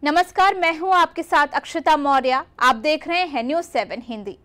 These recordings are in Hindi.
नमस्कार, मैं हूं आपके साथ अक्षता मौर्य। आप देख रहे हैं न्यूज़ 7 हिंदी।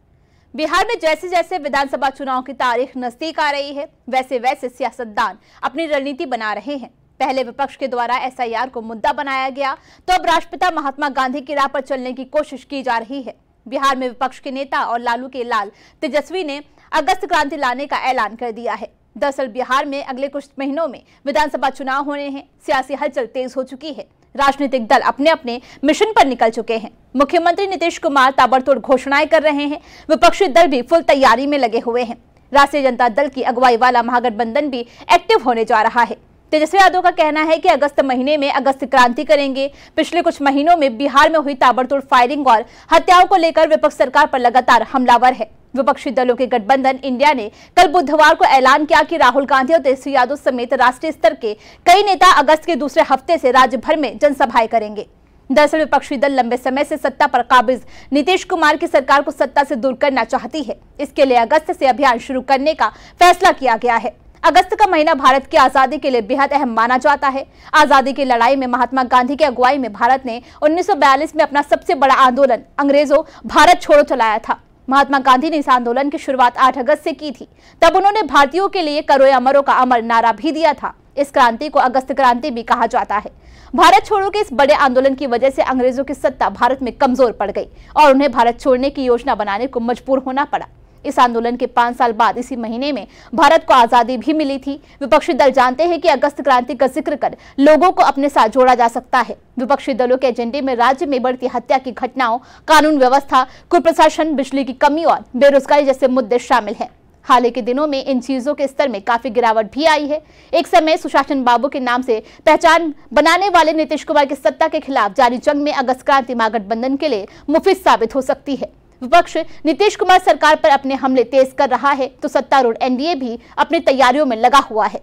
बिहार में जैसे जैसे विधानसभा चुनाव की तारीख नजदीक आ रही है, वैसे वैसे सियासतदान अपनी रणनीति बना रहे हैं। पहले विपक्ष के द्वारा एसआईआर को मुद्दा बनाया गया, तो अब राष्ट्रपिता महात्मा गांधी की राह पर चलने की कोशिश की जा रही है। बिहार में विपक्ष के नेता और लालू के लाल तेजस्वी ने अगस्त क्रांति लाने का ऐलान कर दिया है। दरअसल बिहार में अगले कुछ महीनों में विधानसभा चुनाव होने हैं। सियासी हलचल तेज हो चुकी है। राजनीतिक दल अपने अपने मिशन पर निकल चुके हैं। मुख्यमंत्री नीतीश कुमार ताबड़तोड़ घोषणाएं कर रहे हैं। विपक्षी दल भी फुल तैयारी में लगे हुए हैं। राष्ट्रीय जनता दल की अगुवाई वाला महागठबंधन भी एक्टिव होने जा रहा है। तेजस्वी यादव का कहना है कि अगस्त महीने में अगस्त क्रांति करेंगे। पिछले कुछ महीनों में बिहार में हुई ताबड़तोड़ फायरिंग और हत्याओं को लेकर विपक्ष सरकार पर लगातार हमलावर है। विपक्षी दलों के गठबंधन इंडिया ने कल बुधवार को ऐलान किया कि राहुल गांधी और तेजस्वी यादव समेत राष्ट्रीय स्तर के कई नेता अगस्त के दूसरे हफ्ते से राज्य भर में जनसभाएं करेंगे। दरअसल विपक्षी दल लंबे समय से सत्ता पर काबिज नीतीश कुमार की सरकार को सत्ता से दूर करना चाहती है। इसके लिए अगस्त से अभियान शुरू करने का फैसला किया गया है। अगस्त का महीना भारत की आजादी के लिए बेहद अहम माना जाता है। आजादी की लड़ाई में महात्मा गांधी की अगुवाई में भारत ने 1942 में अपना सबसे बड़ा आंदोलन अंग्रेजों भारत छोड़ो चलाया था। महात्मा गांधी ने इस आंदोलन की शुरुआत 8 अगस्त से की थी। तब उन्होंने भारतीयों के लिए करो या मरो का अमर नारा भी दिया था। इस क्रांति को अगस्त क्रांति भी कहा जाता है। भारत छोड़ो के इस बड़े आंदोलन की वजह से अंग्रेजों की सत्ता भारत में कमजोर पड़ गई और उन्हें भारत छोड़ने की योजना बनाने को मजबूर होना पड़ा। इस आंदोलन के 5 साल बाद इसी महीने में भारत को आजादी भी मिली थी। विपक्षी दल जानते हैं कि अगस्त क्रांति का जिक्र कर लोगों को अपने साथ जोड़ा जा सकता है। विपक्षी दलों के एजेंडे में राज्य में बढ़ती हत्या की घटनाओं, कानून व्यवस्था, कुप्रशासन, बिजली की कमी और बेरोजगारी जैसे मुद्दे शामिल हैं। हाल के दिनों में इन चीजों के स्तर में काफी गिरावट भी आई है। एक समय सुशासन बाबू के नाम से पहचान बनाने वाले नीतीश कुमार की सत्ता के खिलाफ जारी जंग में अगस्त क्रांति महागठबंधन के लिए मुफीद साबित हो सकती है। विपक्ष नीतीश कुमार सरकार पर अपने हमले तेज कर रहा है, तो सत्तारूढ़ एनडीए भी अपनी तैयारियों में लगा हुआ है।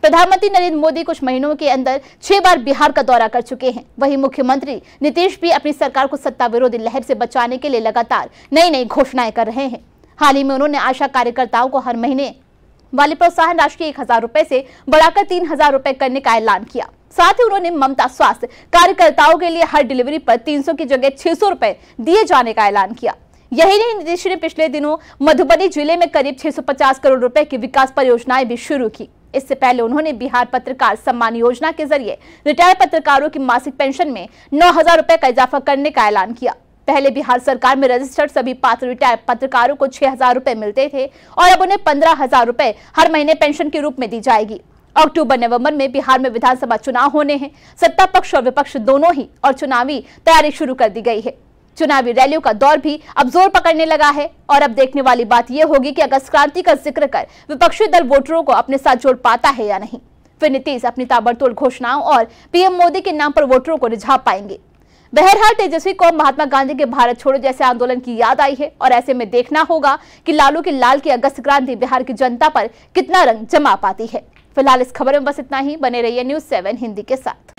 प्रधानमंत्री नरेंद्र मोदी कुछ महीनों के अंदर 6 बार बिहार का दौरा कर चुके हैं। वहीं मुख्यमंत्री नीतीश भी अपनी सरकार को सत्ता विरोधी लहर से बचाने के लिए लगातार नई नई घोषणाएं कर रहे हैं। हाल ही में उन्होंने आशा कार्यकर्ताओं को हर महीने वाली प्रोत्साहन राशि 1,000 रुपए से बढ़ाकर 3,000 रुपए करने का ऐलान किया। साथ ही उन्होंने ममता स्वास्थ्य कार्यकर्ताओं के लिए हर डिलीवरी पर 300 की जगह 600 रुपए दिए जाने का ऐलान किया। यही नहीं, नीतीश ने पिछले दिनों मधुबनी जिले में करीब 650 करोड़ रुपए की विकास परियोजनाएं भी शुरू की। इससे पहले उन्होंने बिहार पत्रकार सम्मान योजना के जरिए रिटायर्ड पत्रकारों की मासिक पेंशन में 9,000 रुपए का इजाफा करने का ऐलान किया। पहले बिहार सरकार में रजिस्टर्ड सभी पात्र रिटायर्ड पत्रकारों को 6,000 रुपए मिलते थे और अब उन्हें 15,000 रुपए हर महीने पेंशन के रूप में दी जाएगी। अक्टूबर नवंबर में बिहार में विधानसभा चुनाव होने हैं। सत्ता पक्ष और विपक्ष दोनों ही और चुनावी तैयारी शुरू कर दी गई है। चुनावी रैलियों का दौर भी अब जोर पकड़ने लगा है और अब देखने वाली बात यह होगी कि अगस्त क्रांति का जिक्र कर विपक्षी दल वोटरों को अपने साथ जोड़ पाता है या नहीं। फिर नीतीश अपनी ताबड़तोड़ घोषणाओं और पीएम मोदी के नाम पर वोटरों को रिझा पाएंगे। बहरहाल तेजस्वी को महात्मा गांधी के भारत छोड़ो जैसे आंदोलन की याद आई है और ऐसे में देखना होगा कि लालू की लाल की अगस्त क्रांति बिहार की जनता पर कितना रंग जमा पाती है। फिलहाल इस खबर में बस इतना ही। बने रहिए न्यूज़ 7 हिंदी के साथ।